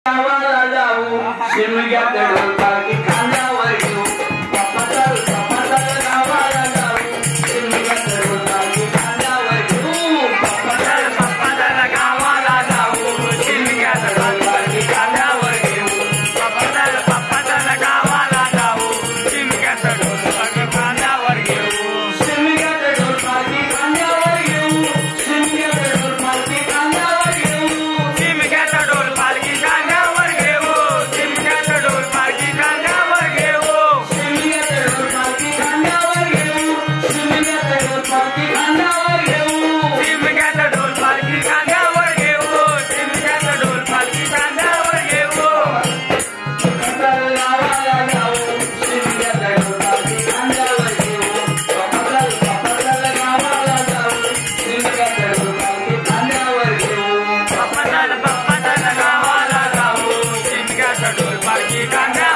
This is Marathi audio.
गावाला जाऊ शिमग्यात ढोलकी खांद्यावर घेऊ पपातल गावाला जाऊ शिमग्यात ढोलकी खांद्यावर घेऊ पपातल गावाला जाऊ शिमग्यात ढोलकी खांद्यावर घेऊ पपातल गावाला जाऊ शिमग्यात ढोलकी खांद्यावर घेऊ शिमग्यात ढोलकी खांद्यावर घेऊ शिमग्यात ढोलकी खांद्यावर घेऊ शिमग्यात ढोलकी खांद्यावर घेऊ शिमग्यात ढोलकी खांद्यावर घेऊ शिमग्यात ढोलकी खांद्यावर घेऊ शिमग्यात ढोलकी खांद्यावर घेऊ शिमग्यात ढोलकी खांद्यावर घेऊ शिमग्यात ढोलकी खांद्यावर घेऊ पपातल गावाला जाऊ शिमग्यात ढोलकी खांद्यावर घेऊ पपातल गावाला जाऊ शिमग्यात ढोलकी खांद्यावर घेऊ पपातल गावाला जाऊ शिमग्यात ढोलकी खांद्यावर